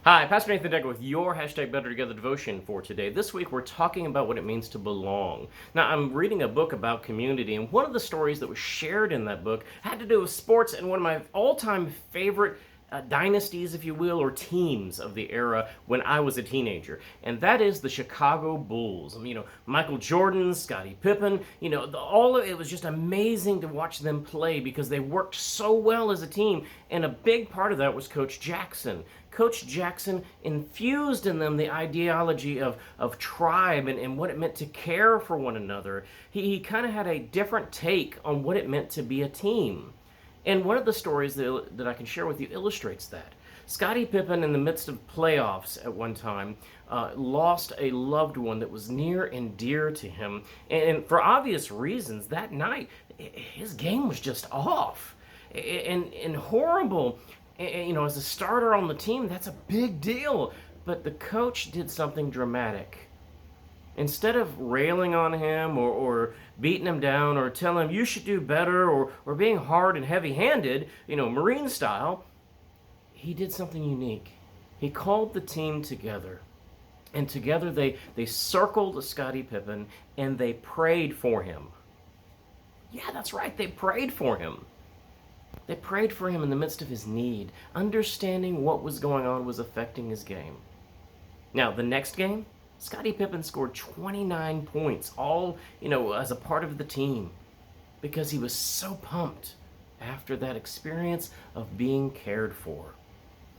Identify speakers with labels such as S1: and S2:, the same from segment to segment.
S1: Hi, Pastor Nathan Decker with your Better Together devotion for today. This week we're talking about what it means to belong. Now, I'm reading a book about community, and one of the stories that was shared in that book had to do with sports and one of my all-time favorite dynasties, if you will, or teams of the era when I was a teenager, and that is the Chicago Bulls. Michael Jordan, Scottie Pippen, all of it was just amazing to watch them play because they worked so well as a team, and a big part of that was Coach Jackson. Coach Jackson infused in them the ideology of tribe and what it meant to care for one another. He kind of had a different take on what it meant to be a team. And one of the stories that I can share with you illustrates that. Scottie Pippen, in the midst of playoffs at one time, lost a loved one that was near and dear to him. And for obvious reasons, that night, his game was just off. And horrible. As a starter on the team, that's a big deal. But the coach did something dramatic. Instead of railing on him or beating him down or telling him you should do better or being hard and heavy-handed, Marine style, he did something unique. He called the team together. And together they circled Scottie Pippen and they prayed for him. Yeah, that's right, they prayed for him. They prayed for him in the midst of his need, understanding what was going on was affecting his game. Now, the next game, Scottie Pippen scored 29 points, all, as a part of the team, because he was so pumped after that experience of being cared for.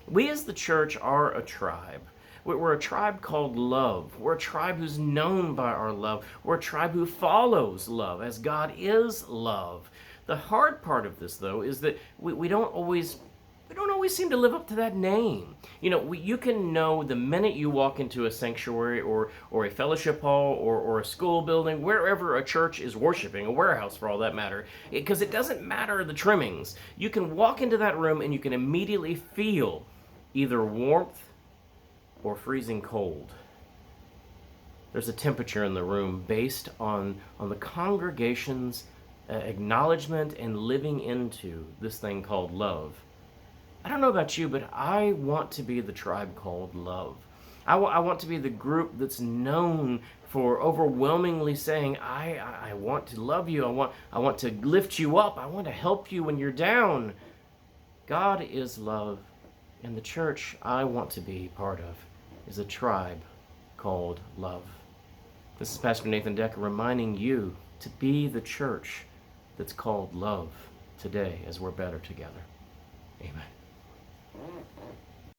S1: We as the church are a tribe. We're a tribe called love. We're a tribe who's known by our love. We're a tribe who follows love, as God is love. The hard part of this, though, is that we don't always seem to live up to that name. You can know the minute you walk into a sanctuary or a fellowship hall or a school building, wherever a church is worshiping, a warehouse for all that matter, because it doesn't matter the trimmings. You can walk into that room and you can immediately feel either warmth or freezing cold. There's a temperature in the room based on the congregation's acknowledgement and living into this thing called love. I don't know about you, but I want to be the tribe called love. I want to be the group that's known for overwhelmingly saying, I want to love you. I want to lift you up. I want to help you when you're down. God is love, and the church I want to be part of is a tribe called love. This is Pastor Nathan Decker reminding you to be the church that's called love today as we're better together. Amen.